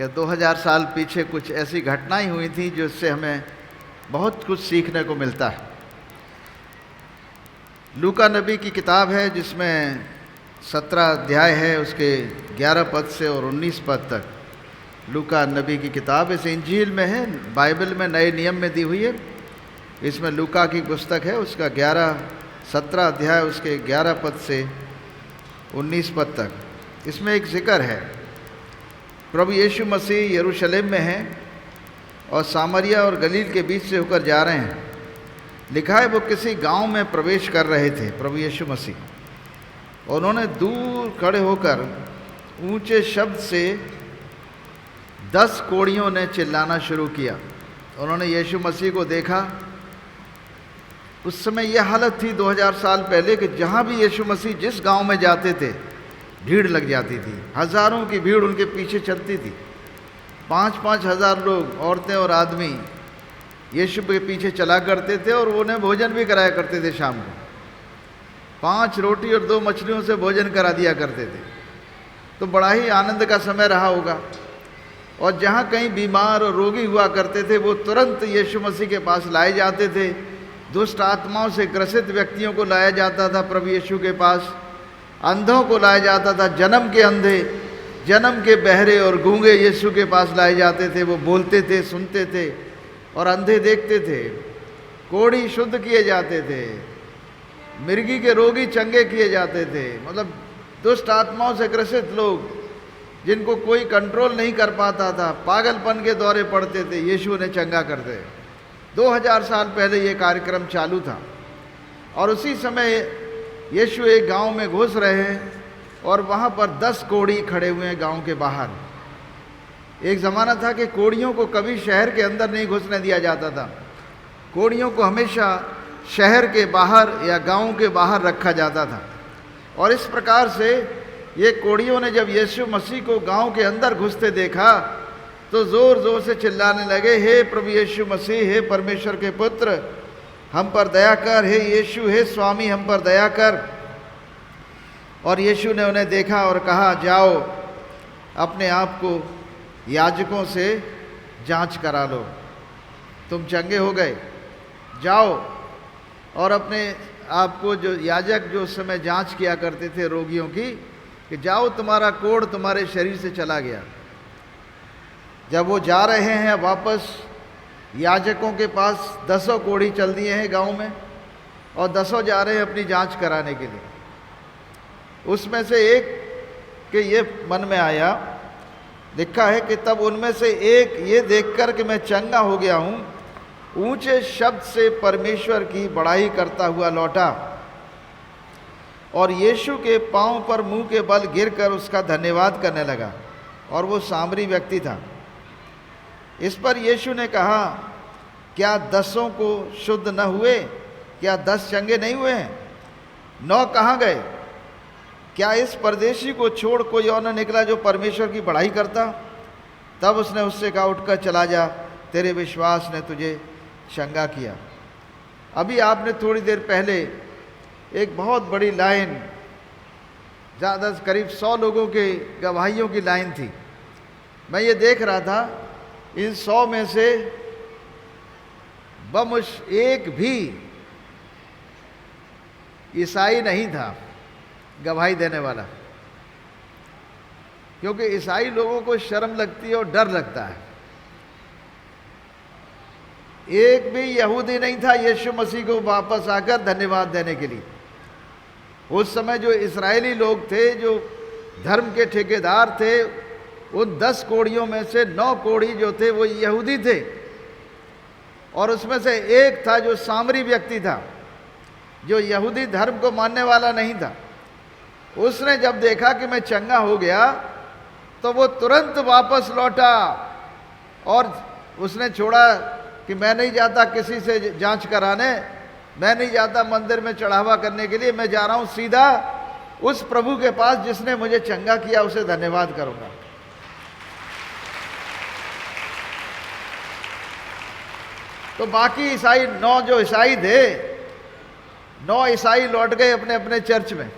कि 2000 साल पीछे कुछ ऐसी घटनाएं हुई थी जिससे हमें बहुत कुछ सीखने को मिलता है। लूका नबी की किताब है जिसमें 17 अध्याय है, उसके 11 पद से और 19 पद तक लूका नबी की किताब इस इंजील में है, बाइबल में नए नियम में दी हुई है। इसमें लूका की पुस्तक है, उसका 17 अध्याय उसके 11 पद से 19 पद तक। इसमें एक जिक्र है, प्रभु यीशु मसीह यरूशलेम में हैं और सामरिया और गलील के बीच से होकर जा रहे हैं। लिखा है वो किसी गांव में प्रवेश कर रहे थे प्रभु यीशु मसीह। उन्होंने दूर खड़े होकर ऊंचे शब्द से 10 कोढ़ियों ने चिल्लाना शुरू किया। उन्होंने यीशु मसीह को देखा। उस समय यह हालत थी 2000 साल पहले कि जहाँ भी यीशु मसीह जिस गांव में जाते थे भीड़ लग जाती थी, हज़ारों की भीड़ उनके पीछे चलती थी। 5-5 हज़ार लोग, औरतें और आदमी यीशु के पीछे चला करते थे और उन्हें भोजन भी कराया करते थे। शाम को 5 रोटी और 2 मछलियों से भोजन करा दिया करते थे। तो बड़ा ही आनंद का समय रहा होगा। और जहाँ कहीं बीमार और रोगी हुआ करते थे वो तुरंत यीशु मसीह के पास लाए जाते थे। दुष्ट आत्माओं से ग्रसित व्यक्तियों को लाया जाता था प्रभु यीशु के पास, अंधों को लाया जाता था, जन्म के अंधे, जन्म के बहरे और गूंगे यीशु के पास लाए जाते थे। वो बोलते थे, सुनते थे और अंधे देखते थे। कोढ़ी शुद्ध किए जाते थे, मिर्गी के रोगी चंगे किए जाते थे। मतलब दुष्ट आत्माओं से ग्रसित लोग जिनको कोई कंट्रोल नहीं कर पाता था, पागलपन के दौरे पड़ते थे, यीशु ने चंगा कर दे। 2000 साल पहले ये कार्यक्रम चालू था। और उसी समय यीशु एक गांव में घुस रहे हैं और वहाँ पर 10 कोढ़ी खड़े हुए हैं गांव के बाहर। एक ज़माना था कि कोढ़ियों को कभी शहर के अंदर नहीं घुसने दिया जाता था। कोढ़ियों को हमेशा शहर के बाहर या गांव के बाहर रखा जाता था। और इस प्रकार से ये कोढ़ियों ने जब यीशु मसीह को गांव के अंदर घुसते देखा तो ज़ोर ज़ोर से चिल्लाने लगे, हे प्रभु यीशु मसीह, हे परमेश्वर के पुत्र, हम पर दया कर, हे यीशु, हे स्वामी, हम पर दया कर। और यीशु ने उन्हें देखा और कहा, जाओ अपने आप को याजकों से जांच करा लो, तुम चंगे हो गए। जाओ और अपने आप को, जो याजक जो उस समय जांच किया करते थे रोगियों की, कि जाओ तुम्हारा कोढ़ तुम्हारे शरीर से चला गया। जब वो जा रहे हैं वापस, याजकों के पास 10 कोढ़ी चल दिए हैं गांव में और 10 जा रहे हैं अपनी जांच कराने के लिए। उसमें से एक के ये मन में आया, लिखा है कि तब उनमें से एक ये देखकर कि मैं चंगा हो गया हूँ, ऊंचे शब्द से परमेश्वर की बड़ाई करता हुआ लौटा और यीशु के पांव पर मुंह के बल गिरकर उसका धन्यवाद करने लगा। और वो सामरी व्यक्ति था। इस पर यीशु ने कहा, क्या 10 को शुद्ध न हुए? क्या 10 चंगे नहीं हुए हैं? 9 कहाँ गए? क्या इस परदेशी को छोड़ कोई और न निकला जो परमेश्वर की बड़ाई करता? तब उसने उससे कहा, उठकर चला जा, तेरे विश्वास ने तुझे चंगा किया। अभी आपने थोड़ी देर पहले एक बहुत बड़ी लाइन, ज़्यादा करीब 100 लोगों के गवाहियों की लाइन थी। मैं ये देख रहा था, इन 100 में से बमुश एक भी ईसाई नहीं था गवाही देने वाला, क्योंकि ईसाई लोगों को शर्म लगती है और डर लगता है। एक भी यहूदी नहीं था यीशु मसीह को वापस आकर धन्यवाद देने के लिए। उस समय जो इस्राएली लोग थे, जो धर्म के ठेकेदार थे, उन 10 कोढ़ियों में से 9 कोढ़ी जो थे वो यहूदी थे। और उसमें से एक था जो सामरी व्यक्ति था, जो यहूदी धर्म को मानने वाला नहीं था। उसने जब देखा कि मैं चंगा हो गया तो वो तुरंत वापस लौटा और उसने छोड़ा कि मैं नहीं जाता किसी से जांच कराने, मैं नहीं जाता मंदिर में चढ़ावा करने के लिए, मैं जा रहा हूँ सीधा उस प्रभु के पास जिसने मुझे चंगा किया, उसे धन्यवाद करूँगा। तो बाकी ईसाई 9 जो ईसाई थे, 9 ईसाई लौट गए अपने अपने चर्च में,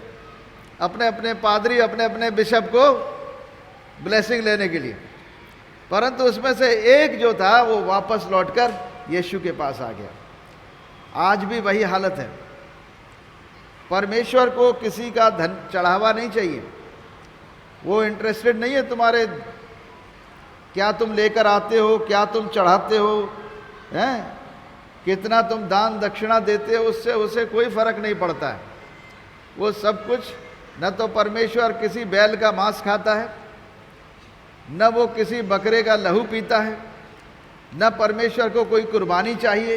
अपने अपने पादरी, अपने अपने बिशप को ब्लेसिंग लेने के लिए। परंतु उसमें से एक जो था वो वापस लौटकर यीशु के पास आ गया। आज भी वही हालत है। परमेश्वर को किसी का धन चढ़ावा नहीं चाहिए। वो इंटरेस्टेड नहीं है तुम्हारे क्या तुम लेकर आते हो, क्या तुम चढ़ाते हो, हैं, कितना तुम दान दक्षिणा देते हो, उससे उसे कोई फर्क नहीं पड़ता है। वो सब कुछ, न तो परमेश्वर किसी बैल का मांस खाता है, न वो किसी बकरे का लहू पीता है, न परमेश्वर को कोई कुर्बानी चाहिए,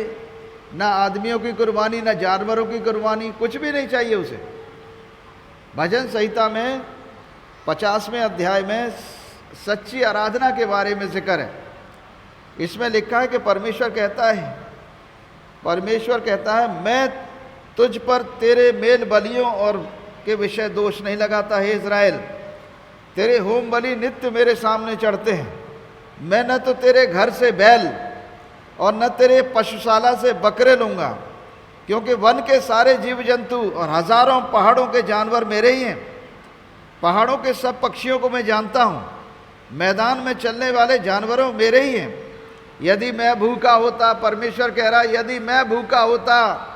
न आदमियों की कुर्बानी, न जानवरों की कुर्बानी, कुछ भी नहीं चाहिए उसे। भजन संहिता में 50वें अध्याय में सच्ची आराधना के बारे में जिक्र है। इसमें लिखा है कि परमेश्वर कहता है मैं तुझ पर तेरे मेल बलियों और के विषय दोष नहीं लगाता है इज़राइल। तेरे होम बलि नित्य मेरे सामने चढ़ते हैं। मैं न तो तेरे घर से बैल और न तेरे पशुशाला से बकरे लूँगा, क्योंकि वन के सारे जीव जंतु और हजारों पहाड़ों के जानवर मेरे ही हैं। पहाड़ों के सब पक्षियों को मैं जानता हूँ, मैदान में चलने वाले जानवरों मेरे ही हैं। यदि मैं भूखा होता, परमेश्वर कह रहा, यदि मैं भूखा होता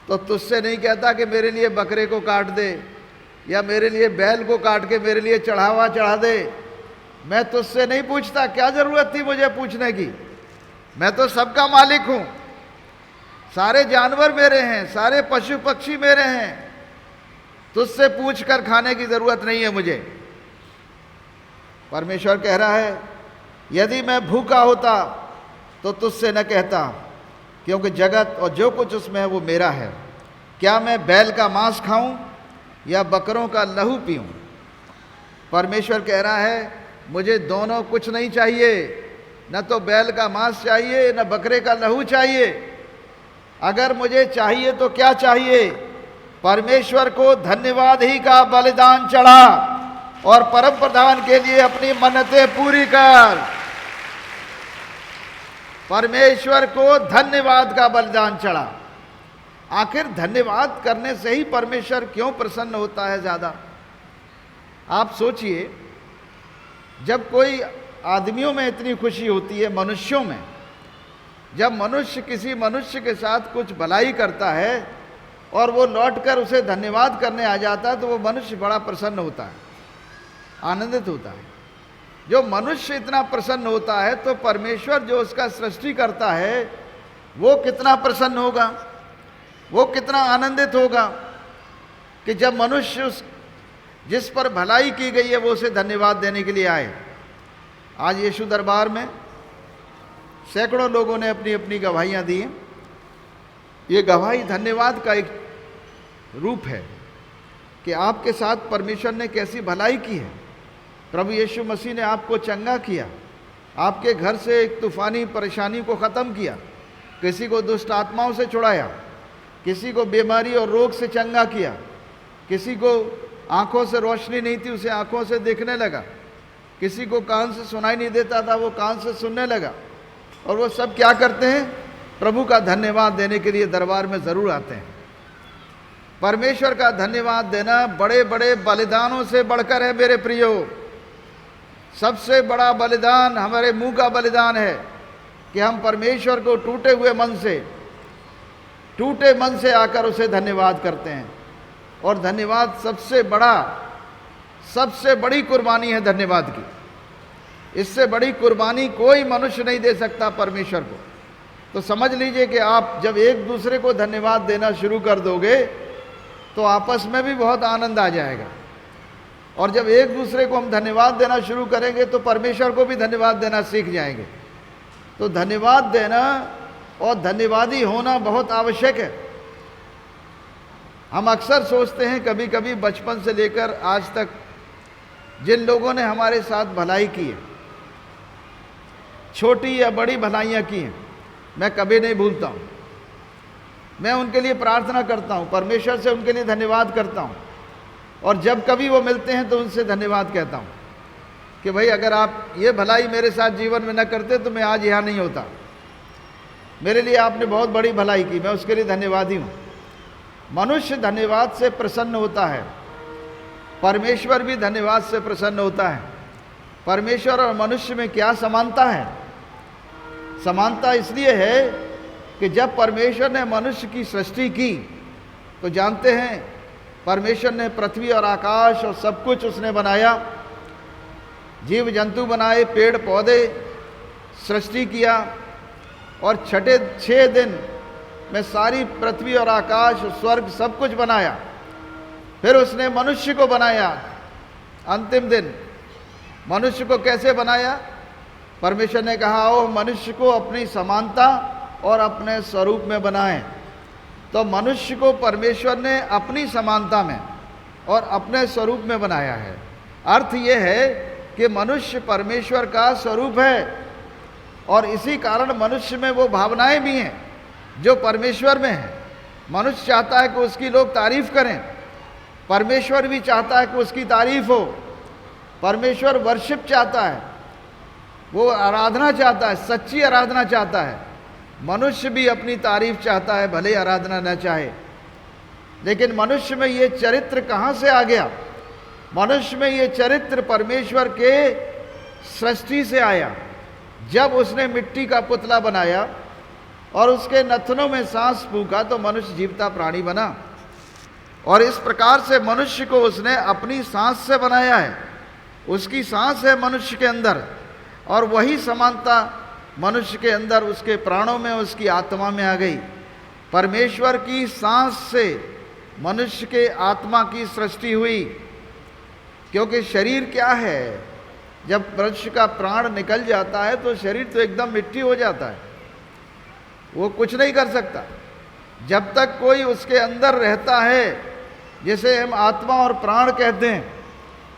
तो तुझसे नहीं कहता कि मेरे लिए बकरे को काट दे या मेरे लिए बैल को काट के मेरे लिए चढ़ावा चढ़ा दे। मैं तुझसे नहीं पूछता, क्या ज़रूरत थी मुझे पूछने की, मैं तो सबका मालिक हूँ। सारे जानवर मेरे हैं, सारे पशु पक्षी मेरे हैं, तुझसे पूछ कर खाने की ज़रूरत नहीं है मुझे। परमेश्वर कह रहा है यदि मैं भूखा होता तो तुझसे न कहता, क्योंकि जगत और जो कुछ उसमें है वो मेरा है। क्या मैं बैल का मांस खाऊं या बकरों का लहू पीऊं? परमेश्वर कह रहा है मुझे दोनों कुछ नहीं चाहिए, न तो बैल का मांस चाहिए न बकरे का लहू चाहिए। अगर मुझे चाहिए तो क्या चाहिए? परमेश्वर को धन्यवाद ही का बलिदान चढ़ा और परम प्रधान के लिए अपनी मन्नतें पूरी कर। परमेश्वर को धन्यवाद का बलिदान चढ़ा। आखिर धन्यवाद करने से ही परमेश्वर क्यों प्रसन्न होता है ज़्यादा? आप सोचिए, जब कोई आदमियों में इतनी खुशी होती है, मनुष्यों में, जब मनुष्य किसी मनुष्य के साथ कुछ भलाई करता है और वो लौटकर उसे धन्यवाद करने आ जाता है तो वो मनुष्य बड़ा प्रसन्न होता है, आनंदित होता है। जो मनुष्य इतना प्रसन्न होता है तो परमेश्वर जो उसका सृष्टि करता है वो कितना प्रसन्न होगा, वो कितना आनंदित होगा कि जब मनुष्य उस जिस पर भलाई की गई है वो उसे धन्यवाद देने के लिए आए। आज यीशु दरबार में सैकड़ों लोगों ने अपनी अपनी गवाहियाँ दी हैं। ये गवाही धन्यवाद का एक रूप है कि आपके साथ परमेश्वर ने कैसी भलाई की है। प्रभु यीशु मसीह ने आपको चंगा किया, आपके घर से एक तूफानी परेशानी को ख़त्म किया, किसी को दुष्ट आत्माओं से छुड़ाया, किसी को बीमारी और रोग से चंगा किया, किसी को आँखों से रोशनी नहीं थी उसे आँखों से देखने लगा, किसी को कान से सुनाई नहीं देता था वो कान से सुनने लगा। और वो सब क्या करते हैं? प्रभु का धन्यवाद देने के लिए दरबार में ज़रूर आते हैं। परमेश्वर का धन्यवाद देना बड़े बड़े बलिदानों से बढ़कर है मेरे प्रियो। सबसे बड़ा बलिदान हमारे मुंह का बलिदान है कि हम परमेश्वर को टूटे मन से आकर उसे धन्यवाद करते हैं। और धन्यवाद सबसे बड़ी कुर्बानी है धन्यवाद की। इससे बड़ी कुर्बानी कोई मनुष्य नहीं दे सकता परमेश्वर को। तो समझ लीजिए कि आप जब एक दूसरे को धन्यवाद देना शुरू कर दोगे तो आपस में भी बहुत आनंद आ जाएगा। और जब एक दूसरे को हम धन्यवाद देना शुरू करेंगे तो परमेश्वर को भी धन्यवाद देना सीख जाएंगे। तो धन्यवाद देना और धन्यवादी होना बहुत आवश्यक है। हम अक्सर सोचते हैं, कभी कभी बचपन से लेकर आज तक जिन लोगों ने हमारे साथ भलाई की है, छोटी या बड़ी भलाइयाँ की हैं, मैं कभी नहीं भूलता हूँ। मैं उनके लिए प्रार्थना करता हूँ, परमेश्वर से उनके लिए धन्यवाद करता हूँ। और जब कभी वो मिलते हैं तो उनसे धन्यवाद कहता हूँ कि भाई अगर आप ये भलाई मेरे साथ जीवन में न करते तो मैं आज यहाँ नहीं होता। मेरे लिए आपने बहुत बड़ी भलाई की, मैं उसके लिए धन्यवादी हूँ। मनुष्य धन्यवाद से प्रसन्न होता है, परमेश्वर भी धन्यवाद से प्रसन्न होता है। परमेश्वर और मनुष्य में क्या समानता है? समानता इसलिए है कि जब परमेश्वर ने मनुष्य की सृष्टि की तो जानते हैं परमेश्वर ने पृथ्वी और आकाश और सब कुछ उसने बनाया, जीव जंतु बनाए, पेड़ पौधे सृष्टि किया, और छठे 6 दिन में सारी पृथ्वी और आकाश और स्वर्ग सब कुछ बनाया। फिर उसने मनुष्य को बनाया अंतिम दिन। मनुष्य को कैसे बनाया? परमेश्वर ने कहा ओ मनुष्य को अपनी समानता और अपने स्वरूप में बनाएं। तो मनुष्य को परमेश्वर ने अपनी समानता में और अपने स्वरूप में बनाया है। अर्थ यह है कि मनुष्य परमेश्वर का स्वरूप है, और इसी कारण मनुष्य में वो भावनाएं भी हैं जो परमेश्वर में है। मनुष्य चाहता है कि उसकी लोग तारीफ करें, परमेश्वर भी चाहता है कि उसकी तारीफ हो। परमेश्वर वर्शिप चाहता है, वो आराधना चाहता है, सच्ची आराधना चाहता है। मनुष्य भी अपनी तारीफ चाहता है, भले आराधना न चाहे। लेकिन मनुष्य में ये चरित्र कहाँ से आ गया? मनुष्य में ये चरित्र परमेश्वर के सृष्टि से आया। जब उसने मिट्टी का पुतला बनाया और उसके नथनों में सांस फूंका तो मनुष्य जीवता प्राणी बना, और इस प्रकार से मनुष्य को उसने अपनी सांस से बनाया है। उसकी सांस है मनुष्य के अंदर, और वही समानता मनुष्य के अंदर, उसके प्राणों में, उसकी आत्मा में आ गई। परमेश्वर की सांस से मनुष्य के आत्मा की सृष्टि हुई। क्योंकि शरीर क्या है, जब मनुष्य का प्राण निकल जाता है तो शरीर तो एकदम मिट्टी हो जाता है, वो कुछ नहीं कर सकता। जब तक कोई उसके अंदर रहता है, जिसे हम आत्मा और प्राण कहते हैं,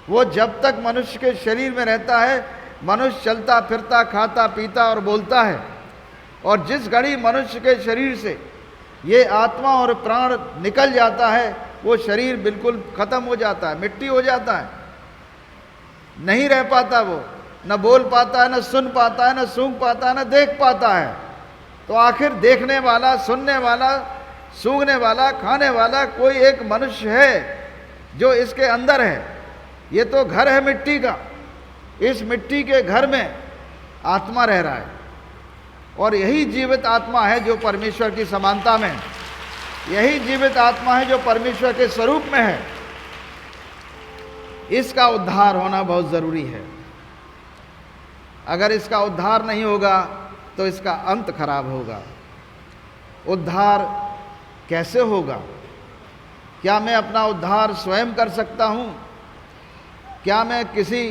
वो जब तक मनुष्य के शरीर में रहता है, मनुष्य चलता फिरता, खाता पीता और बोलता है। और जिस घड़ी मनुष्य के शरीर से ये आत्मा और प्राण निकल जाता है, वो शरीर बिल्कुल खत्म हो जाता है, मिट्टी हो जाता है, नहीं रह पाता। वो न बोल पाता है, न सुन पाता है, न सूंघ पाता है, न देख पाता है। तो आखिर देखने वाला, सुनने वाला, सूंघने वाला, खाने वाला कोई एक मनुष्य है जो इसके अंदर है। ये तो घर है मिट्टी का, इस मिट्टी के घर में आत्मा रह रहा है, और यही जीवित आत्मा है जो परमेश्वर की समानता में, यही जीवित आत्मा है जो परमेश्वर के स्वरूप में है। इसका उद्धार होना बहुत ज़रूरी है। अगर इसका उद्धार नहीं होगा तो इसका अंत खराब होगा। उद्धार कैसे होगा? क्या मैं अपना उद्धार स्वयं कर सकता हूँ? क्या मैं किसी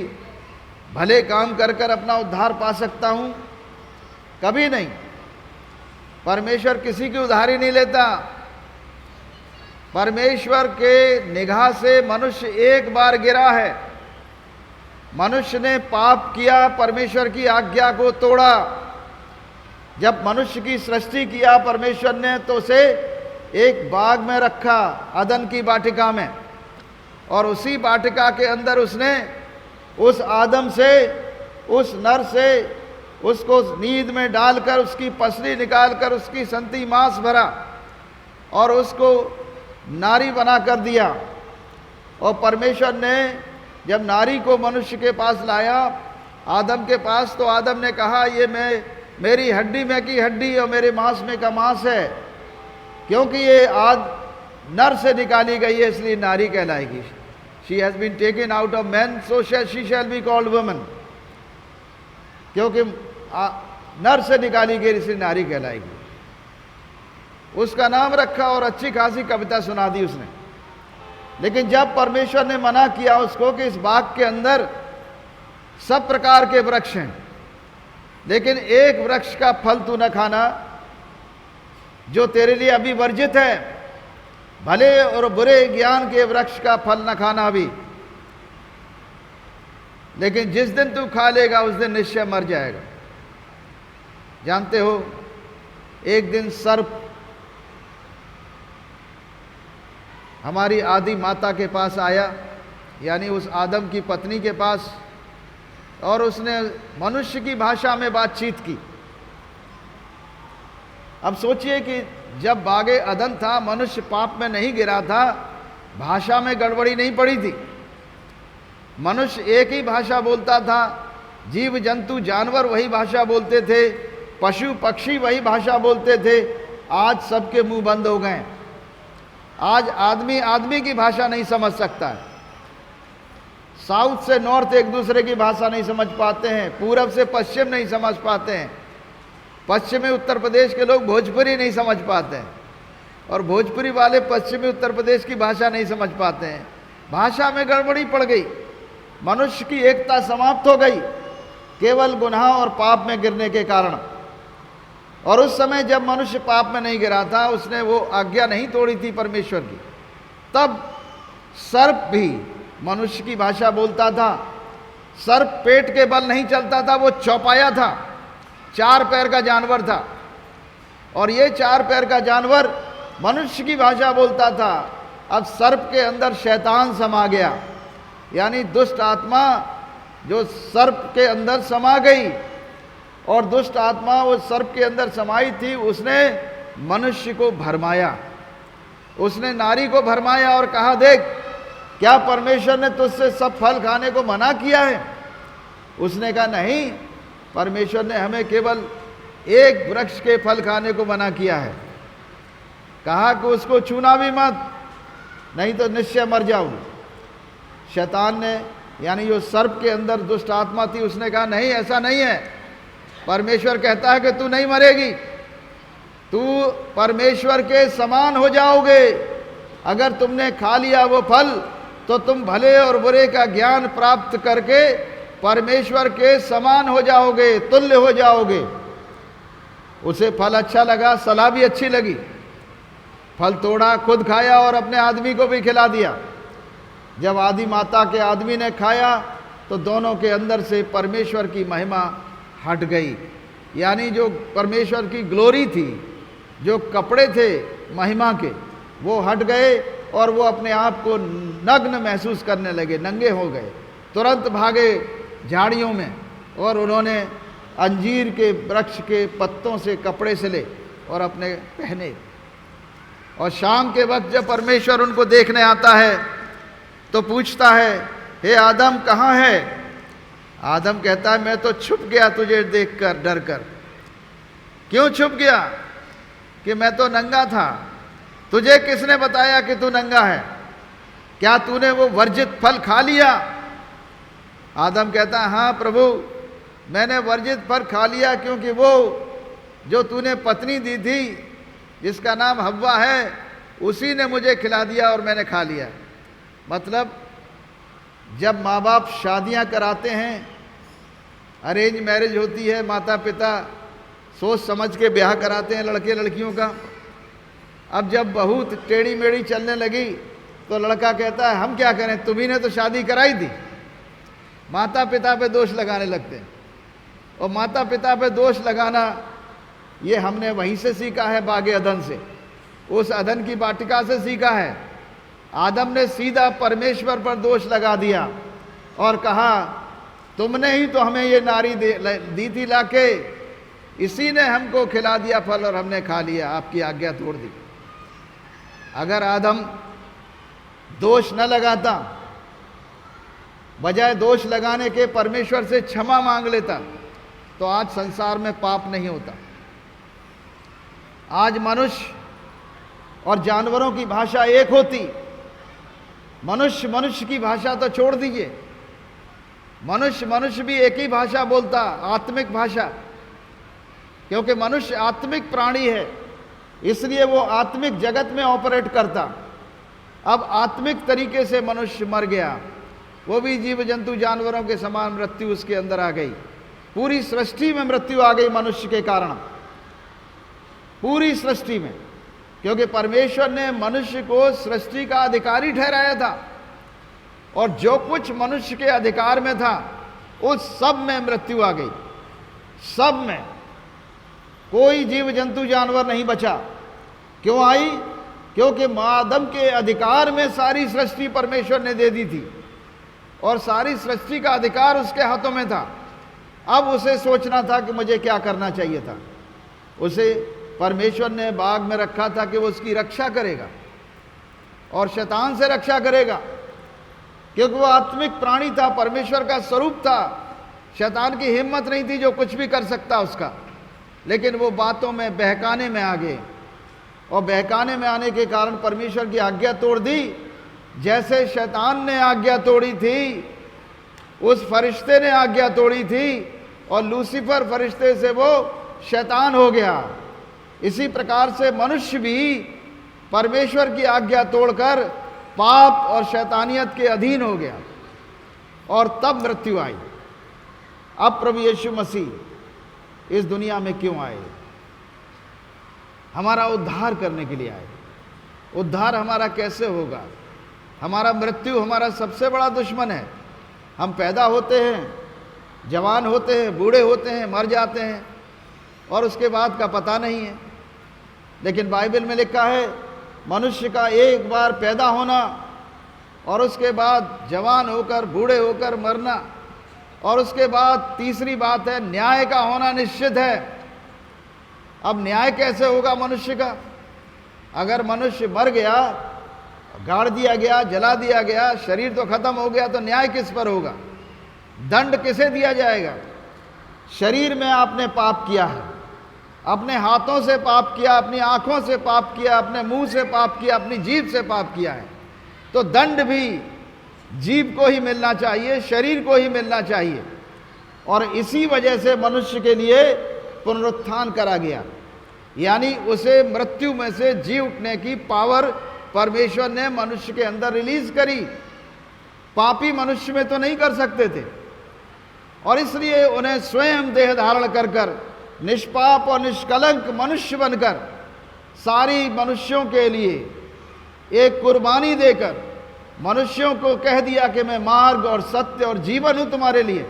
भले काम कर कर अपना उद्धार पा सकता हूँ? कभी नहीं। परमेश्वर किसी की उधारी नहीं लेता। परमेश्वर के निगाह से मनुष्य एक बार गिरा है। मनुष्य ने पाप किया, परमेश्वर की आज्ञा को तोड़ा। जब मनुष्य की सृष्टि किया परमेश्वर ने तो उसे एक बाग में रखा, अदन की वाटिका में, और उसी वाटिका के अंदर उसने उस आदम से, उस नर से, उसको नींद में डालकर उसकी पसली निकालकर उसकी संती मांस भरा और उसको नारी बना कर दिया। और परमेश्वर ने जब नारी को मनुष्य के पास लाया, आदम के पास, तो आदम ने कहा ये मेरी हड्डी में की हड्डी और मेरे मांस में का मांस है, क्योंकि ये नर से निकाली गई है इसलिए नारी कहलाएगी। She has been taken out of man so she shall be called woman. क्योंकि नर से निकाली गई इसलिए नारी कहलाएगी। उसका नाम रखा और अच्छी खासी कविता सुना दी उसने। लेकिन जब परमेश्वर ने मना किया उसको कि इस बाग के अंदर सब प्रकार के वृक्ष हैं, लेकिन एक वृक्ष का फल तू न खाना जो तेरे लिए अभी वर्जित है, भले और बुरे ज्ञान के वृक्ष का फल न खाना अभी, लेकिन जिस दिन तू खा लेगा उस दिन निश्चय मर जाएगा। जानते हो, एक दिन सर्प हमारी आदि माता के पास आया, यानी उस आदम की पत्नी के पास, और उसने मनुष्य की भाषा में बातचीत की। अब सोचिए कि जब बागे अदन था, मनुष्य पाप में नहीं गिरा था, भाषा में गड़बड़ी नहीं पड़ी थी। मनुष्य एक ही भाषा बोलता था, जीव जंतु जानवर वही भाषा बोलते थे, पशु पक्षी वही भाषा बोलते थे। आज सबके मुंह बंद हो गए। आज आदमी आदमी की भाषा नहीं समझ सकता है। साउथ से नॉर्थ एक दूसरे की भाषा नहीं समझ पाते हैं, पूरब से पश्चिम नहीं समझ पाते हैं, पश्चिमी उत्तर प्रदेश के लोग भोजपुरी नहीं समझ पाते हैं, और भोजपुरी वाले पश्चिमी उत्तर प्रदेश की भाषा नहीं समझ पाते हैं। भाषा में गड़बड़ी पड़ गई, मनुष्य की एकता समाप्त हो गई केवल गुनाह और पाप में गिरने के कारण। और उस समय जब मनुष्य पाप में नहीं गिरा था, उसने वो आज्ञा नहीं तोड़ी थी परमेश्वर की, तब सर्प भी मनुष्य की भाषा बोलता था। सर्प पेट के बल नहीं चलता था, वो चौपाया था, 4 पैर का जानवर था, और ये 4 पैर का जानवर मनुष्य की भाषा बोलता था। अब सर्प के अंदर शैतान समा गया, यानी दुष्ट आत्मा जो सर्प के अंदर समा गई, और दुष्ट आत्मा उस सर्प के अंदर समाई थी, उसने मनुष्य को भरमाया, उसने नारी को भरमाया और कहा, देख क्या परमेश्वर ने तुझसे सब फल खाने को मना किया है? उसने कहा, नहीं, परमेश्वर ने हमें केवल एक वृक्ष के फल खाने को मना किया है। कहा कि उसको छूना भी मत, नहीं तो निश्चय मर जाओगे। शैतान ने, यानी जो सर्प के अंदर दुष्ट आत्मा थी, उसने कहा, नहीं, ऐसा नहीं है, परमेश्वर कहता है कि तू नहीं मरेगी, तू परमेश्वर के समान हो जाओगे। अगर तुमने खा लिया वो फल तो तुम भले और बुरे का ज्ञान प्राप्त करके परमेश्वर के समान हो जाओगे, तुल्य हो जाओगे। उसे फल अच्छा लगा, सलाह भी अच्छी लगी, फल तोड़ा, खुद खाया और अपने आदमी को भी खिला दिया। जब आदि माता के आदमी ने खाया तो दोनों के अंदर से परमेश्वर की महिमा हट गई, यानी जो परमेश्वर की ग्लोरी थी, जो कपड़े थे महिमा के, वो हट गए और वो अपने आप को नग्न महसूस करने लगे, नंगे हो गए। तुरंत भागे झाड़ियों में और उन्होंने अंजीर के वृक्ष के पत्तों से कपड़े सिले और अपने पहने। और शाम के वक्त जब परमेश्वर उनको देखने आता है तो पूछता है, हे आदम कहाँ है? आदम कहता है, मैं तो छुप गया तुझे देखकर, डर कर। क्यों छुप गया? कि मैं तो नंगा था। तुझे किसने बताया कि तू नंगा है? क्या तूने वो वर्जित फल खा लिया? आदम कहता है, हाँ प्रभु, मैंने वर्जित फल खा लिया, क्योंकि वो जो तूने पत्नी दी थी जिसका नाम हव्वा है, उसी ने मुझे खिला दिया और मैंने खा लिया। मतलब जब माँ बाप शादियाँ कराते हैं, अरेंज मैरिज होती है, माता पिता सोच समझ के ब्याह कराते हैं लड़के लड़कियों का। अब जब बहू टेढ़ी मेढ़ी चलने लगी तो लड़का कहता है, हम क्या करें, तुम्ही ने तो शादी कराई थी। माता पिता पे दोष लगाने लगते हैं, और माता पिता पे दोष लगाना ये हमने वहीं से सीखा है, बागे अदन से, उस अदन की वाटिका से सीखा है। आदम ने सीधा परमेश्वर पर दोष लगा दिया और कहा, तुमने ही तो हमें ये नारी दी थी लाके, इसी ने हमको खिला दिया फल और हमने खा लिया, आपकी आज्ञा तोड़ दी। अगर आदम दोष न लगाता, बजाय दोष लगाने के परमेश्वर से क्षमा मांग लेता, तो आज संसार में पाप नहीं होता। आज मनुष्य और जानवरों की भाषा एक होती। मनुष्य मनुष्य की भाषा तो छोड़ दीजिए, मनुष्य मनुष्य भी एक ही भाषा बोलता, आत्मिक भाषा, क्योंकि मनुष्य आत्मिक प्राणी है, इसलिए वो आत्मिक जगत में ऑपरेट करता। अब आत्मिक तरीके से मनुष्य मर गया, वो भी जीव जंतु जानवरों के समान मृत्यु उसके अंदर आ गई। पूरी सृष्टि में मृत्यु आ गई मनुष्य के कारण, पूरी सृष्टि में, क्योंकि परमेश्वर ने मनुष्य को सृष्टि का अधिकारी ठहराया था, और जो कुछ मनुष्य के अधिकार में था उस सब में मृत्यु आ गई। सब में कोई जीव जंतु जानवर नहीं बचा। क्यों आई? क्योंकि आदम के अधिकार में सारी सृष्टि परमेश्वर ने दे दी थी, और सारी सृष्टि का अधिकार उसके हाथों में था। अब उसे सोचना था कि मुझे क्या करना चाहिए था। उसे परमेश्वर ने बाग में रखा था कि वो उसकी रक्षा करेगा और शैतान से रक्षा करेगा, क्योंकि वो आत्मिक प्राणी था, परमेश्वर का स्वरूप था। शैतान की हिम्मत नहीं थी जो कुछ भी कर सकता उसका, लेकिन वो बातों में बहकाने में आ गए, और बहकाने में आने के कारण परमेश्वर की आज्ञा तोड़ दी। जैसे शैतान ने आज्ञा तोड़ी थी, उस फरिश्ते ने आज्ञा तोड़ी थी, और लूसीफर फरिश्ते से वो शैतान हो गया। इसी प्रकार से मनुष्य भी परमेश्वर की आज्ञा तोड़कर पाप और शैतानियत के अधीन हो गया, और तब मृत्यु आई। अब प्रभु यीशु मसीह इस दुनिया में क्यों आए? हमारा उद्धार करने के लिए आए। उद्धार हमारा कैसे होगा? हमारा मृत्यु हमारा सबसे बड़ा दुश्मन है। हम पैदा होते हैं, जवान होते हैं, बूढ़े होते हैं, मर जाते हैं, और उसके बाद का पता नहीं है। लेकिन बाइबल में लिखा है मनुष्य का एक बार पैदा होना, और उसके बाद जवान होकर बूढ़े होकर मरना, और उसके बाद तीसरी बात है न्याय का होना निश्चित है। अब न्याय कैसे होगा मनुष्य का? अगर मनुष्य मर गया, गाड़ दिया गया, जला दिया गया, शरीर तो खत्म हो गया, तो न्याय किस पर होगा? दंड किसे दिया जाएगा? शरीर में आपने पाप किया है, अपने हाथों से पाप किया, अपनी आंखों से पाप किया, अपने मुंह से पाप किया, अपनी जीभ से पाप किया है, तो दंड भी जीभ को ही मिलना चाहिए, शरीर को ही मिलना चाहिए। और इसी वजह से मनुष्य के लिए पुनरुत्थान करा गया, यानी उसे मृत्यु में से जी उठने की पावर परमेश्वर ने मनुष्य के अंदर रिलीज करी। पापी मनुष्य में तो नहीं कर सकते थे, और इसलिए उन्हें स्वयं देह धारण कर कर निष्पाप और निष्कलंक मनुष्य बनकर सारी मनुष्यों के लिए एक कुर्बानी देकर मनुष्यों को कह दिया कि मैं मार्ग और सत्य और जीवन हूं तुम्हारे लिए।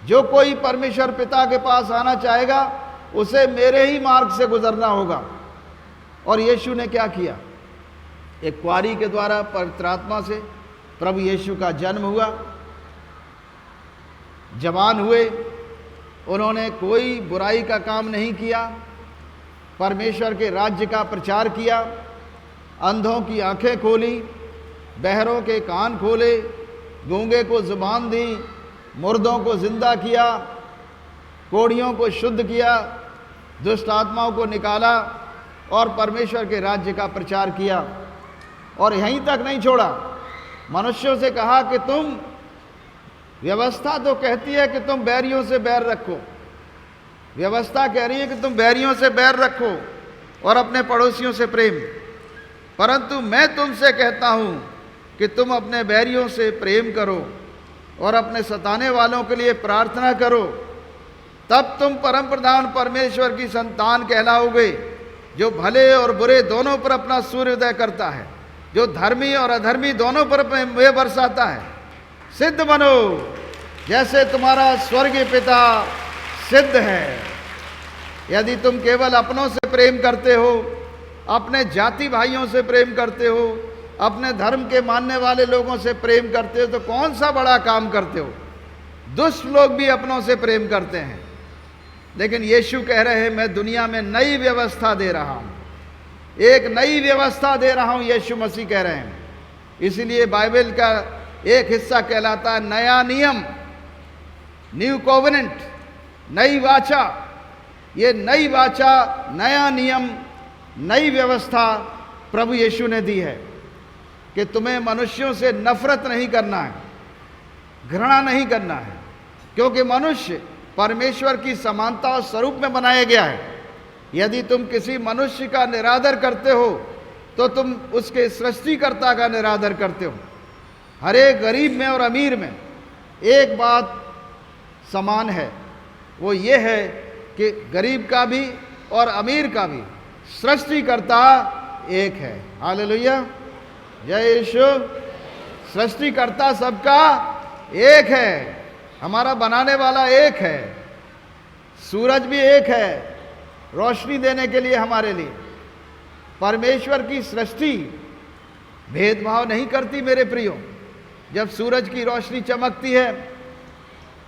जो कोई परमेश्वर पिता के पास आना चाहेगा उसे मेरे ही मार्ग से गुजरना होगा। और यीशु ने क्या किया? एक कुआरी के द्वारा पवित्र आत्मा से प्रभु यीशु का जन्म हुआ, जवान हुए, उन्होंने कोई बुराई का काम नहीं किया, परमेश्वर के राज्य का प्रचार किया, अंधों की आंखें खोली, बहरों के कान खोले, गूंगे को जुबान दी, मुर्दों को जिंदा किया, कोढ़ियों को शुद्ध किया, दुष्ट आत्माओं को निकाला, और परमेश्वर के राज्य का प्रचार किया। और यहीं तक नहीं छोड़ा, मनुष्यों से कहा कि तुम, व्यवस्था तो कहती है कि तुम बैरियों से बैर रखो, व्यवस्था कह रही है कि तुम बैरियों से बैर रखो और अपने पड़ोसियों से प्रेम, परंतु मैं तुमसे कहता हूं कि तुम अपने बैरियों से प्रेम करो और अपने सताने वालों के लिए प्रार्थना करो, तब तुम परम प्रधान परमेश्वर की संतान कहलाओगे, जो भले और बुरे दोनों पर अपना सूर्योदय करता है, जो धर्मी और अधर्मी दोनों पर मेघ बरसाता है। सिद्ध बनो जैसे तुम्हारा स्वर्गीय पिता सिद्ध है। यदि तुम केवल अपनों से प्रेम करते हो, अपने जाति भाइयों से प्रेम करते हो, अपने धर्म के मानने वाले लोगों से प्रेम करते हो, तो कौन सा बड़ा काम करते हो? दुष्ट लोग भी अपनों से प्रेम करते हैं। लेकिन यीशु कह रहे हैं मैं दुनिया में नई व्यवस्था दे रहा हूं, एक नई व्यवस्था दे रहा हूं, यीशु मसीह कह रहे हैं। इसीलिए बाइबल का एक हिस्सा कहलाता है नया नियम, न्यू कोवेनेंट, नई वाचा। ये नई वाचा, नया नियम, नई व्यवस्था प्रभु यीशु ने दी है कि तुम्हें मनुष्यों से नफरत नहीं करना है, घृणा नहीं करना है, क्योंकि मनुष्य परमेश्वर की समानता और स्वरूप में बनाया गया है। यदि तुम किसी मनुष्य का निरादर करते हो तो तुम उसके सृष्टिकर्ता का निरादर करते हो। हर एक गरीब में और अमीर में एक बात समान है, वो ये है कि गरीब का भी और अमीर का भी सृष्टिकर्ता एक है। हालेलुया, जय यीशु। सृष्टिकर्ता सबका एक है, हमारा बनाने वाला एक है, सूरज भी एक है रोशनी देने के लिए हमारे लिए। परमेश्वर की सृष्टि भेदभाव नहीं करती मेरे प्रियो। जब सूरज की रोशनी चमकती है,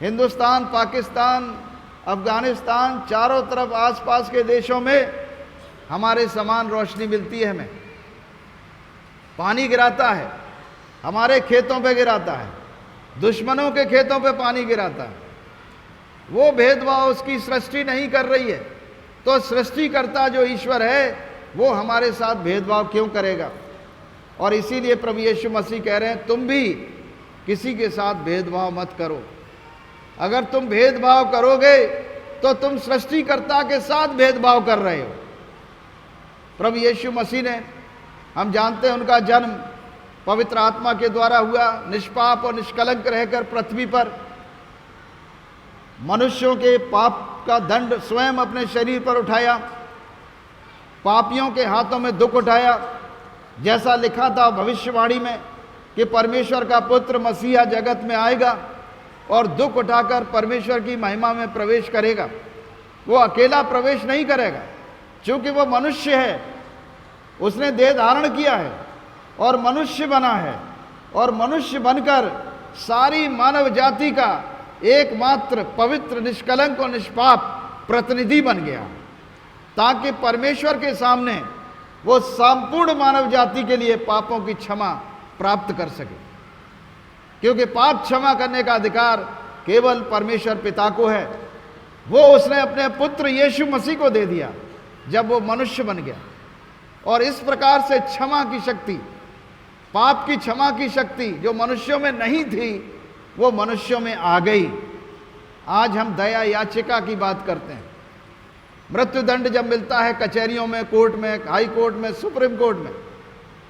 हिंदुस्तान, पाकिस्तान, अफगानिस्तान, चारों तरफ आसपास के देशों में हमारे समान रोशनी मिलती है। हमें पानी गिराता है, हमारे खेतों पे गिराता है, दुश्मनों के खेतों पे पानी गिराता है। वो भेदभाव उसकी सृष्टि नहीं कर रही है, तो सृष्टिकर्ता जो ईश्वर है वो हमारे साथ भेदभाव क्यों करेगा? और इसीलिए प्रभु यीशु मसीह कह रहे हैं तुम भी किसी के साथ भेदभाव मत करो। अगर तुम भेदभाव करोगे तो तुम सृष्टिकर्ता के साथ भेदभाव कर रहे हो। प्रभु यीशु मसीह ने, हम जानते हैं उनका जन्म पवित्र आत्मा के द्वारा हुआ, निष्पाप और निष्कलंक रहकर पृथ्वी पर मनुष्यों के पाप का दंड स्वयं अपने शरीर पर उठाया, पापियों के हाथों में दुख उठाया, जैसा लिखा था भविष्यवाणी में कि परमेश्वर का पुत्र मसीहा जगत में आएगा और दुख उठाकर परमेश्वर की महिमा में प्रवेश करेगा। वो अकेला प्रवेश नहीं करेगा, क्योंकि वो मनुष्य है, उसने देह धारण किया है और मनुष्य बना है, और मनुष्य बनकर सारी मानव जाति का एकमात्र पवित्र, निष्कलंक और निष्पाप प्रतिनिधि बन गया, ताकि परमेश्वर के सामने वो संपूर्ण मानव जाति के लिए पापों की क्षमा प्राप्त कर सके। क्योंकि पाप क्षमा करने का अधिकार केवल परमेश्वर पिता को है। वो उसने अपने पुत्र यीशु मसीह को दे दिया जब वो मनुष्य बन गया, और इस प्रकार से क्षमा की शक्ति, पाप की क्षमा की शक्ति जो मनुष्यों में नहीं थी वो मनुष्यों में आ गई। आज हम दया याचिका की बात करते हैं। मृत्युदंड जब मिलता है कचहरियों में, कोर्ट में, हाई कोर्ट में, सुप्रीम कोर्ट में,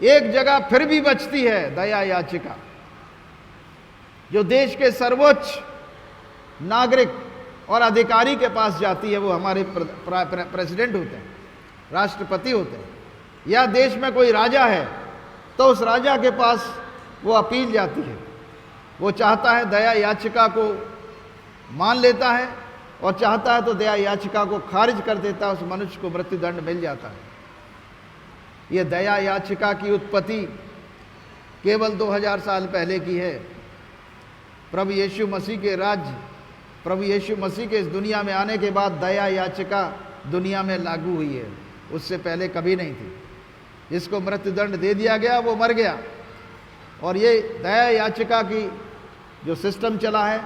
एक जगह फिर भी बचती है दया याचिका, जो देश के सर्वोच्च नागरिक और अधिकारी के पास जाती है। वो हमारे प्रेसिडेंट होते हैं, राष्ट्रपति होते हैं, या देश में कोई राजा है तो उस राजा के पास वो अपील जाती है। वो चाहता है दया याचिका को मान लेता है, और चाहता है तो दया याचिका को खारिज कर देता है, उस मनुष्य को मृत्युदंड मिल जाता है। ये दया याचिका की उत्पत्ति केवल 2000 साल पहले की है। प्रभु यीशु मसीह के राज्य, प्रभु यीशु मसीह के इस दुनिया में आने के बाद दया याचिका दुनिया में लागू हुई है, उससे पहले कभी नहीं थी। जिसको मृत्युदंड दे दिया गया वो मर गया, और ये दया याचिका की जो सिस्टम चला है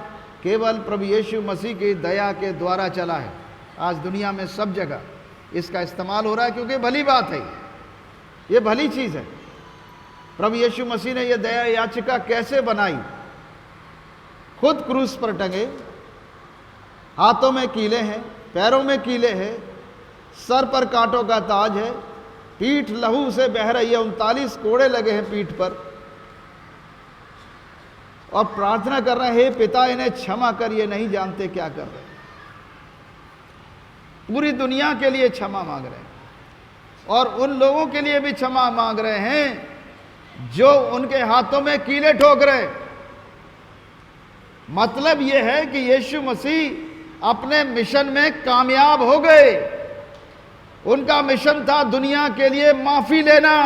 केवल प्रभु यीशु मसीह की दया के द्वारा चला है। आज दुनिया में सब जगह इसका इस्तेमाल हो रहा है, क्योंकि भली बात है, ये भली चीज़ है। प्रभु यीशु मसीह ने यह दया याचिका कैसे बनाई? खुद क्रूस पर टंगे, हाथों में कीले हैं, पैरों में कीले हैं, सर पर कांटों का ताज है, पीठ लहू से बह रही है, 39 कोड़े लगे हैं पीठ पर, और प्रार्थना कर रहे हैं, हे पिता इन्हें क्षमा कर, ये नहीं जानते क्या कर रहे हैं। पूरी दुनिया के लिए क्षमा मांग रहे हैं, और उन लोगों के लिए भी क्षमा मांग रहे हैं जो उनके हाथों में कीले ठोक रहे। मतलब यह है कि यीशु मसीह अपने मिशन में कामयाब हो गए। उनका मिशन था दुनिया के लिए माफी लेना।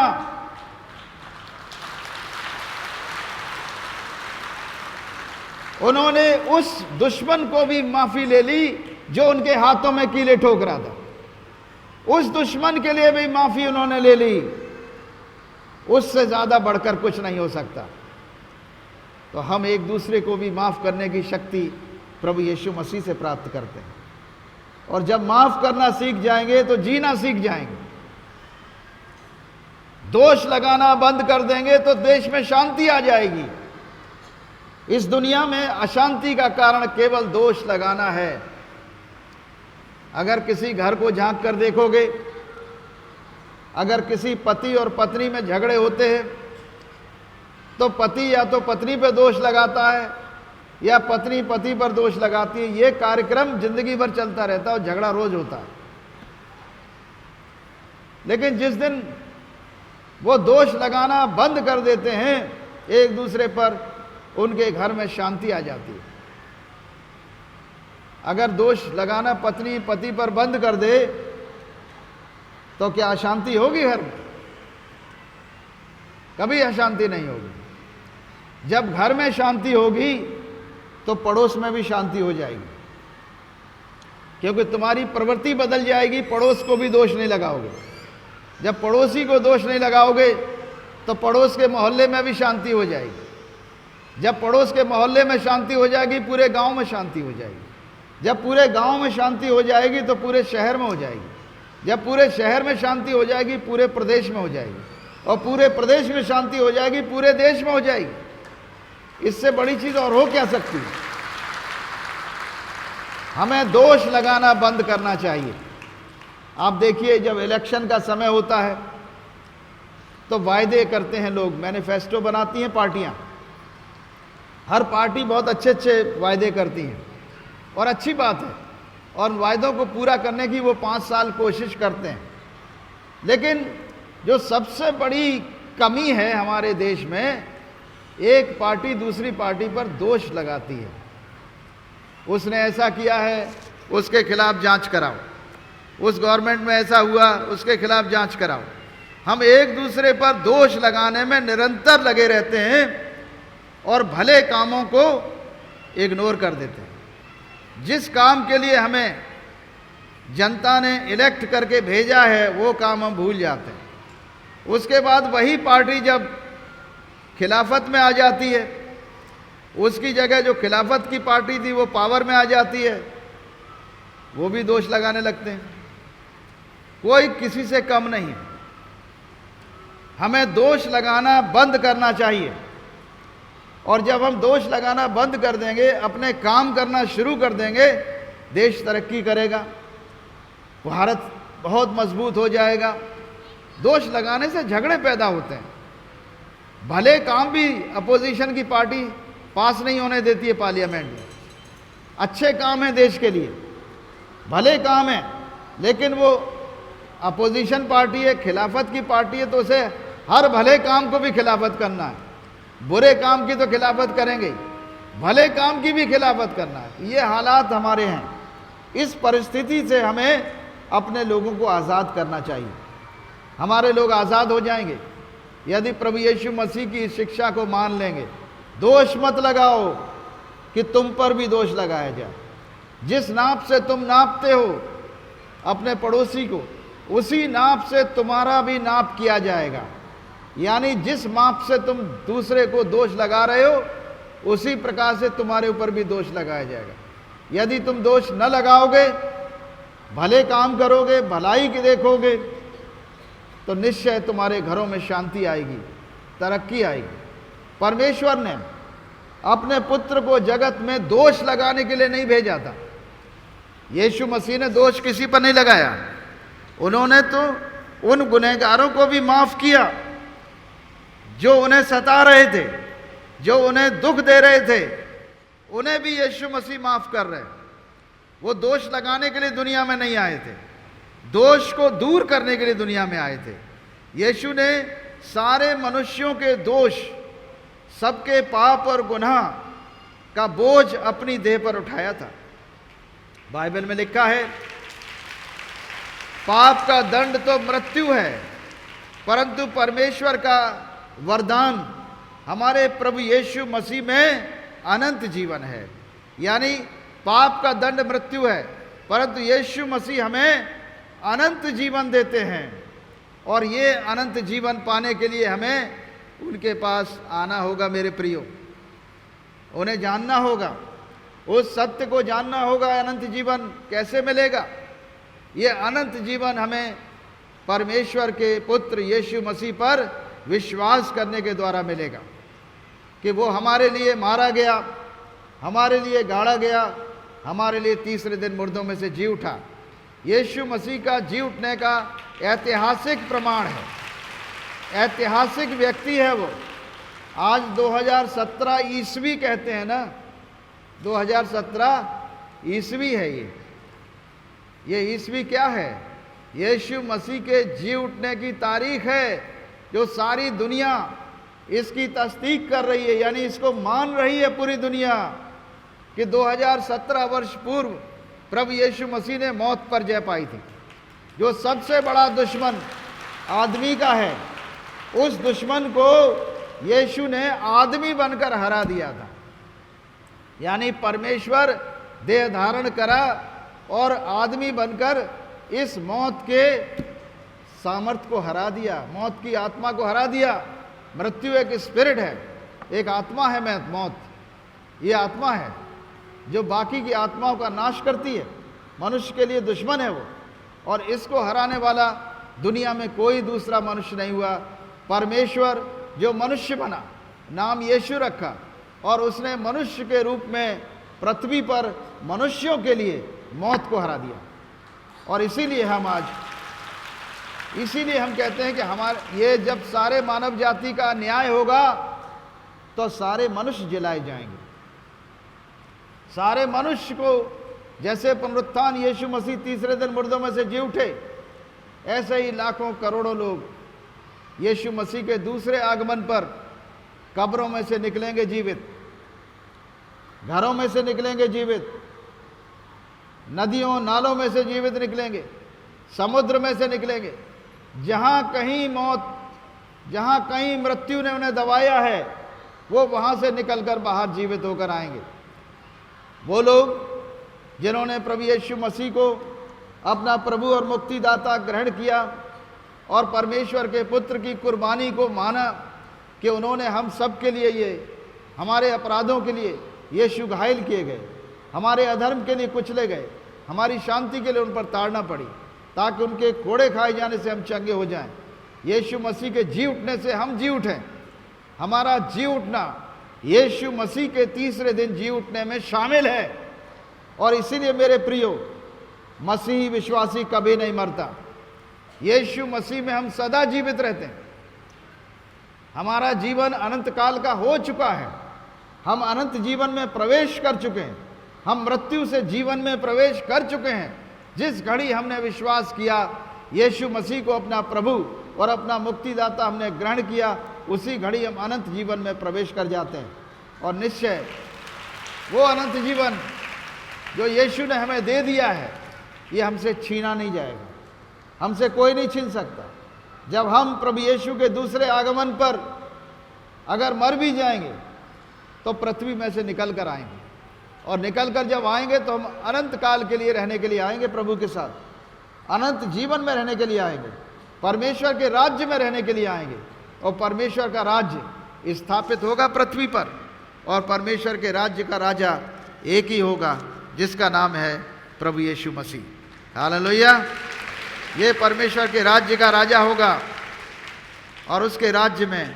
उन्होंने उस दुश्मन को भी माफी ले ली जो उनके हाथों में कीले ठोक रहा था। उस दुश्मन के लिए भी माफी उन्होंने ले ली। उससे ज्यादा बढ़कर कुछ नहीं हो सकता। तो हम एक दूसरे को भी माफ करने की शक्ति प्रभु यीशु मसीह से प्राप्त करते हैं, और जब माफ करना सीख जाएंगे तो जीना सीख जाएंगे। दोष लगाना बंद कर देंगे तो देश में शांति आ जाएगी। इस दुनिया में अशांति का कारण केवल दोष लगाना है। अगर किसी घर को झांक कर देखोगे, अगर किसी पति और पत्नी में झगड़े होते हैं तो पति या तो पत्नी पर दोष लगाता है या पत्नी पति पर दोष लगाती है। ये कार्यक्रम जिंदगी भर चलता रहता है और झगड़ा रोज होता है। लेकिन जिस दिन वो दोष लगाना बंद कर देते हैं एक दूसरे पर, उनके घर में शांति आ जाती है। अगर दोष लगाना पत्नी पति पर बंद कर दे तो क्या अशांति होगी घर में? कभी अशांति नहीं होगी। जब घर में शांति होगी तो पड़ोस में भी शांति हो जाएगी, क्योंकि तुम्हारी प्रवृत्ति बदल जाएगी। पड़ोस को भी दोष नहीं लगाओगे। जब पड़ोसी को दोष नहीं लगाओगे तो पड़ोस के मोहल्ले में भी शांति हो जाएगी। जब पड़ोस के मोहल्ले में शांति हो जाएगी, पूरे गांव में शांति हो जाएगी। जब पूरे गांव में शांति हो जाएगी तो पूरे शहर में हो जाएगी, जब पूरे शहर में शांति हो जाएगी पूरे प्रदेश में हो जाएगी, और पूरे प्रदेश में शांति हो जाएगी पूरे देश में हो जाएगी। इससे बड़ी चीज़ और हो क्या सकती है। हमें दोष लगाना बंद करना चाहिए। आप देखिए, जब इलेक्शन का समय होता है तो वायदे करते हैं लोग, मैनिफेस्टो बनाती हैं पार्टियां। हर पार्टी बहुत अच्छे अच्छे वायदे करती हैं और अच्छी बात है, और वायदों को पूरा करने की वो 5 साल कोशिश करते हैं। लेकिन जो सबसे बड़ी कमी है हमारे देश में, एक पार्टी दूसरी पार्टी पर दोष लगाती है। उसने ऐसा किया है, उसके खिलाफ जांच कराओ, उस गवर्नमेंट में ऐसा हुआ, उसके खिलाफ जांच कराओ। हम एक दूसरे पर दोष लगाने में निरंतर लगे रहते हैं और भले कामों को इग्नोर कर देते हैं। जिस काम के लिए हमें जनता ने इलेक्ट करके भेजा है वो काम हम भूल जाते हैं। उसके बाद वही पार्टी जब खिलाफत में आ जाती है, उसकी जगह जो खिलाफत की पार्टी थी वो पावर में आ जाती है, वो भी दोष लगाने लगते हैं। कोई किसी से कम नहीं है। हमें दोष लगाना बंद करना चाहिए, और जब हम दोष लगाना बंद कर देंगे, अपने काम करना शुरू कर देंगे, देश तरक्की करेगा, भारत बहुत मजबूत हो जाएगा। दोष लगाने से झगड़े पैदा होते हैं। भले काम भी अपोजिशन की पार्टी पास नहीं होने देती है पार्लियामेंट में, अच्छे काम है देश के लिए, भले काम है, लेकिन वो अपोजिशन पार्टी है, खिलाफत की पार्टी है, तो उसे हर भले काम को भी खिलाफत करना है। बुरे काम की तो खिलाफत करेंगे, भले काम की भी खिलाफत करना है। ये हालात हमारे हैं। इस परिस्थिति से हमें अपने लोगों को आज़ाद करना चाहिए। हमारे लोग आज़ाद हो जाएंगे यदि प्रभु यीशु मसीह की शिक्षा को मान लेंगे। दोष मत लगाओ कि तुम पर भी दोष लगाया जाए। जिस नाप से तुम नापते हो अपने पड़ोसी को, उसी नाप से तुम्हारा भी नाप किया जाएगा। यानी जिस माप से तुम दूसरे को दोष लगा रहे हो, उसी प्रकार से तुम्हारे ऊपर भी दोष लगाया जाएगा। यदि तुम दोष न लगाओगे, भले काम करोगे, भलाई की देखोगे, तो निश्चय तुम्हारे घरों में शांति आएगी, तरक्की आएगी। परमेश्वर ने अपने पुत्र को जगत में दोष लगाने के लिए नहीं भेजा था। यीशु मसीह ने दोष किसी पर नहीं लगाया। उन्होंने तो उन गुनहगारों को भी माफ किया जो उन्हें सता रहे थे, जो उन्हें दुख दे रहे थे, उन्हें भी यीशु मसीह माफ कर रहे हैं। वो दोष लगाने के लिए दुनिया में नहीं आए थे, दोष को दूर करने के लिए दुनिया में आए थे। यीशु ने सारे मनुष्यों के दोष, सबके पाप और गुनाह का बोझ अपनी देह पर उठाया था। बाइबल में लिखा है, पाप का दंड तो मृत्यु है, परंतु परमेश्वर का वरदान हमारे प्रभु यीशु मसीह में अनंत जीवन है। यानी पाप का दंड मृत्यु है, परंतु यीशु मसीह हमें अनंत जीवन देते हैं। और ये अनंत जीवन पाने के लिए हमें उनके पास आना होगा। मेरे प्रियो, उन्हें जानना होगा, उस सत्य को जानना होगा। अनंत जीवन कैसे मिलेगा? ये अनंत जीवन हमें परमेश्वर के पुत्र यीशु मसीह पर विश्वास करने के द्वारा मिलेगा, कि वो हमारे लिए मारा गया, हमारे लिए गाड़ा गया, हमारे लिए तीसरे दिन मुर्दों में से जी उठा। यीशु मसीह का जी उठने का ऐतिहासिक प्रमाण है, ऐतिहासिक व्यक्ति है वो। आज 2017 ईस्वी कहते हैं ना, 2017 ईस्वी है ये ईस्वी क्या है? यीशु मसीह के जी उठने की तारीख है, जो सारी दुनिया इसकी तस्दीक कर रही है, यानी इसको मान रही है पूरी दुनिया कि 2017 वर्ष पूर्व प्रभु यीशु मसीह ने मौत पर जय पाई थी। जो सबसे बड़ा दुश्मन आदमी का है, उस दुश्मन को यीशु ने आदमी बनकर हरा दिया था। यानी परमेश्वर देह धारण करा और आदमी बनकर इस मौत के सामर्थ को हरा दिया, मौत की आत्मा को हरा दिया। मृत्यु एक स्पिरिट है, एक आत्मा है, मौत ये आत्मा है। जो बाकी की आत्माओं का नाश करती है, मनुष्य के लिए दुश्मन है वो, और इसको हराने वाला दुनिया में कोई दूसरा मनुष्य नहीं हुआ। परमेश्वर जो मनुष्य बना, नाम यीशु रखा, और उसने मनुष्य के रूप में पृथ्वी पर मनुष्यों के लिए मौत को हरा दिया। और इसीलिए हम कहते हैं कि हमारे ये जब सारे मानव जाति का न्याय होगा तो सारे मनुष्य जलाए जाएंगे। सारे मनुष्य को, जैसे पुनरुत्थान यीशु मसीह तीसरे दिन मुर्दों में से जी उठे, ऐसे ही लाखों करोड़ों लोग यीशु मसीह के दूसरे आगमन पर कब्रों में से निकलेंगे जीवित, घरों में से निकलेंगे जीवित, नदियों नालों में से जीवित निकलेंगे, समुद्र में से निकलेंगे। जहां कहीं मौत, जहां कहीं मृत्यु ने उन्हें दबाया है, वो वहां से निकलकर बाहर जीवित होकर आएंगे। वो लोग जिन्होंने प्रभु यीशु मसीह को अपना प्रभु और मुक्तिदाता ग्रहण किया और परमेश्वर के पुत्र की कुर्बानी को माना कि उन्होंने हम सब के लिए, ये हमारे अपराधों के लिए यीशु घायल किए गए, हमारे अधर्म के लिए कुचले गए, हमारी शांति के लिए उन पर ताड़ना पड़ी, ताकि उनके कोड़े खाए जाने से हम चंगे हो जाएं। यीशु मसीह के जी उठने से हम जी उठें। हमारा जी उठना यीशु मसीह के तीसरे दिन जी उठने में शामिल है। और इसीलिए मेरे प्रियो, मसीही विश्वासी कभी नहीं मरता। यीशु मसीह में हम सदा जीवित रहते हैं। हमारा जीवन अनंत काल का हो चुका है। हम अनंत जीवन में प्रवेश कर चुके हैं। हम मृत्यु से जीवन में प्रवेश कर चुके हैं। जिस घड़ी हमने विश्वास किया, यीशु मसीह को अपना प्रभु और अपना मुक्तिदाता हमने ग्रहण किया, उसी घड़ी हम अनंत जीवन में प्रवेश कर जाते हैं। और निश्चय वो अनंत जीवन जो यीशु ने हमें दे दिया है, ये हमसे छीना नहीं जाएगा, हमसे कोई नहीं छीन सकता। जब हम प्रभु यीशु के दूसरे आगमन पर अगर मर भी जाएंगे तो पृथ्वी में से निकल कर आएंगे, और निकल कर जब आएंगे तो हम अनंत काल के लिए रहने के लिए आएंगे प्रभु के साथ, अनंत जीवन में रहने के लिए आएंगे, परमेश्वर के राज्य में रहने के लिए आएंगे। और परमेश्वर का राज्य स्थापित होगा पृथ्वी पर, और परमेश्वर के राज्य का राजा एक ही होगा, जिसका नाम है प्रभु यीशु मसीह। हालेलुया। ये परमेश्वर के राज्य का राजा होगा, और उसके राज्य में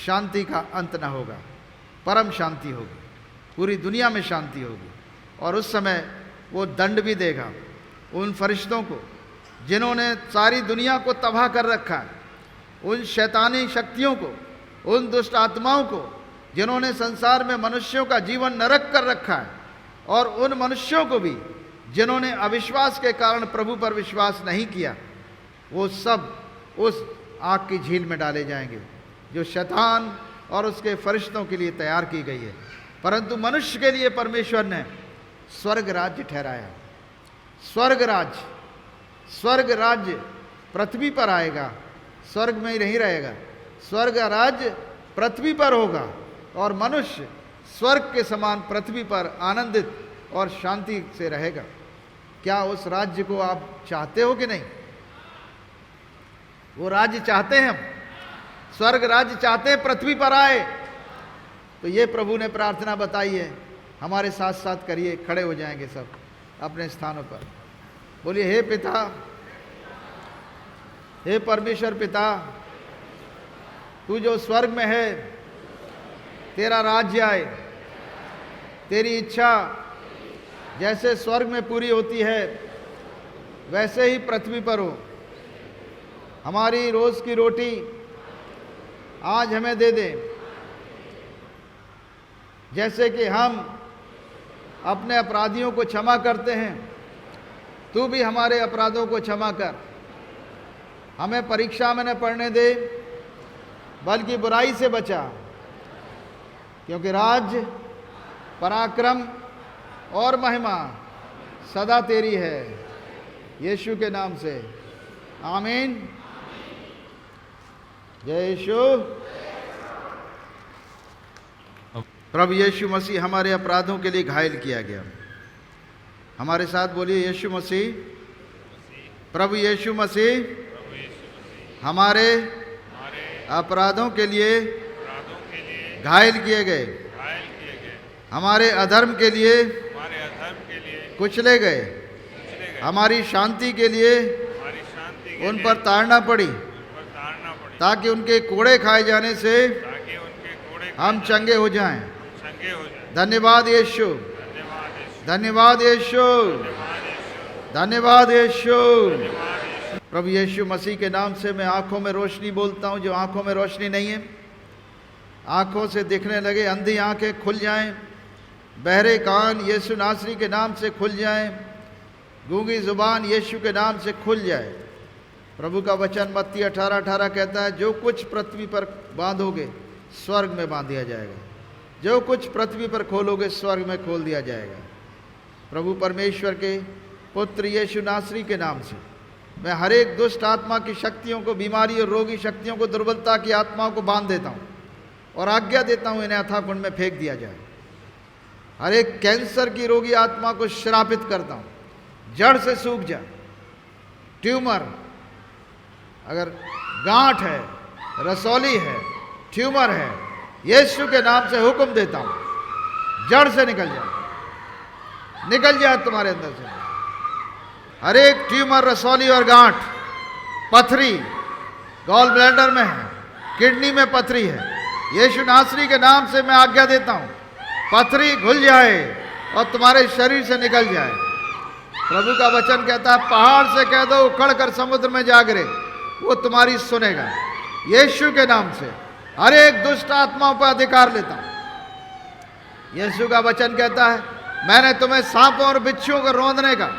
शांति का अंत न होगा, परम शांति होगी, पूरी दुनिया में शांति होगी। और उस समय वो दंड भी देगा उन फरिश्तों को जिन्होंने सारी दुनिया को तबाह कर रखा है, उन शैतानी शक्तियों को, उन दुष्ट आत्माओं को जिन्होंने संसार में मनुष्यों का जीवन नरक कर रखा है, और उन मनुष्यों को भी जिन्होंने अविश्वास के कारण प्रभु पर विश्वास नहीं किया। वो सब उस आग की झील में डाले जाएंगे जो शैतान और उसके फरिश्तों के लिए तैयार की गई है। परंतु मनुष्य के लिए परमेश्वर ने स्वर्ग राज्य ठहराया। स्वर्ग राज्य पृथ्वी पर आएगा, स्वर्ग में ही नहीं रहेगा। स्वर्ग राज्य पृथ्वी पर होगा, और मनुष्य स्वर्ग के समान पृथ्वी पर आनंदित और शांति से रहेगा। क्या उस राज्य को आप चाहते हो कि नहीं? वो राज्य चाहते हैं हम, स्वर्ग राज्य चाहते हैं पृथ्वी पर आए। तो ये प्रभु ने प्रार्थना बताई है, हमारे साथ साथ करिए। खड़े हो जाएंगे सब अपने स्थानों पर। बोलिए, हे पिता, हे परमेश्वर पिता, तू जो स्वर्ग में है, तेरा राज्य आए, तेरी इच्छा जैसे स्वर्ग में पूरी होती है वैसे ही पृथ्वी पर हो। हमारी रोज की रोटी आज हमें दे दे, जैसे कि हम अपने अपराधियों को क्षमा करते हैं, तू भी हमारे अपराधों को क्षमा कर। हमें परीक्षा में न पड़ने दे, बल्कि बुराई से बचा, क्योंकि राज्य, पराक्रम और महिमा सदा तेरी है। यीशु के नाम से आमीन। जय यीशु। प्रभु यीशु मसीह हमारे अपराधों के लिए घायल किया गया। हमारे साथ बोलिए, यीशु मसीह, प्रभु यीशु मसीह हमारे अपराधों के लिए घायल किए गए, हमारे अधर्म के लिए कुचले गए, हमारी शांति के लिए उन पर ताड़ना पड़ी, ताकि उनके कोड़े खाए जाने से हम चंगे हो जाएं। धन्यवाद यीशु, धन्यवाद यीशु, धन्यवाद यीशु। प्रभु यीशु मसीह के नाम से मैं आंखों में रोशनी बोलता हूं। जो आंखों में रोशनी नहीं है, आंखों से दिखने लगे, अंधी आंखें खुल जाएं, बहरे कान यीशु नासरी के नाम से खुल जाएं, गूंगी जुबान यीशु के नाम से खुल जाए। प्रभु का वचन मत्ती 18:18 कहता है, जो कुछ पृथ्वी पर बांधोगे स्वर्ग में बांध दिया जाएगा, जो कुछ पृथ्वी पर खोलोगे स्वर्ग में खोल दिया जाएगा। प्रभु परमेश्वर के पुत्र यीशु नासरी के नाम से मैं हर एक दुष्ट आत्मा की शक्तियों को, बीमारी और रोगी शक्तियों को, दुर्बलता की आत्माओं को बांध देता हूँ और आज्ञा देता हूँ इन्हें अथाह कुंड में फेंक दिया जाए। हर एक कैंसर की रोगी आत्मा को श्रापित करता हूँ, जड़ से सूख जा। ट्यूमर, अगर गांठ है, रसौली है, ट्यूमर है, यीशु के नाम से हुक्म देता हूँ, जड़ से निकल जाए, निकल जाए तुम्हारे अंदर से। हर एक ट्यूमर, रसौली और गांठ, पथरी गॉल ब्लैडर में है, किडनी में पथरी है, यीशु नासरी के नाम से मैं आज्ञा देता हूँ, पथरी घुल जाए और तुम्हारे शरीर से निकल जाए। प्रभु का वचन कहता है, पहाड़ से कह दो उखड़ कर समुद्र में जा गिरे, वो तुम्हारी सुनेगा। यीशु के नाम से हर एक दुष्ट आत्माओं पर अधिकार लेता हूं। यीशु का वचन कहता है, मैंने तुम्हें सांपों और बिच्छुओं को रौंदने का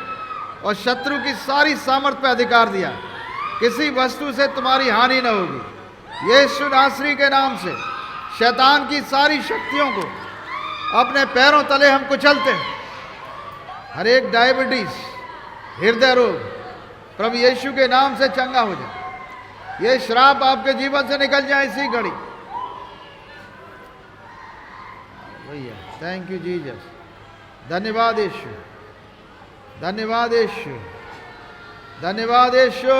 और शत्रु की सारी सामर्थ पर अधिकार दिया, किसी वस्तु से तुम्हारी हानि न होगी। यीशु नासरी के नाम से शैतान की सारी शक्तियों को अपने पैरों तले हम कुचलते हैं। हर एक डायबिटीज, हृदय रोग, प्रभु यीशु के नाम से चंगा हो जाए। ये श्राप आपके जीवन से निकल जाए इसी घड़ी। भैया थैंक यू जीसस, धन्यवाद यीशु, धन्यवाद यीशु, धन्यवाद यीशु।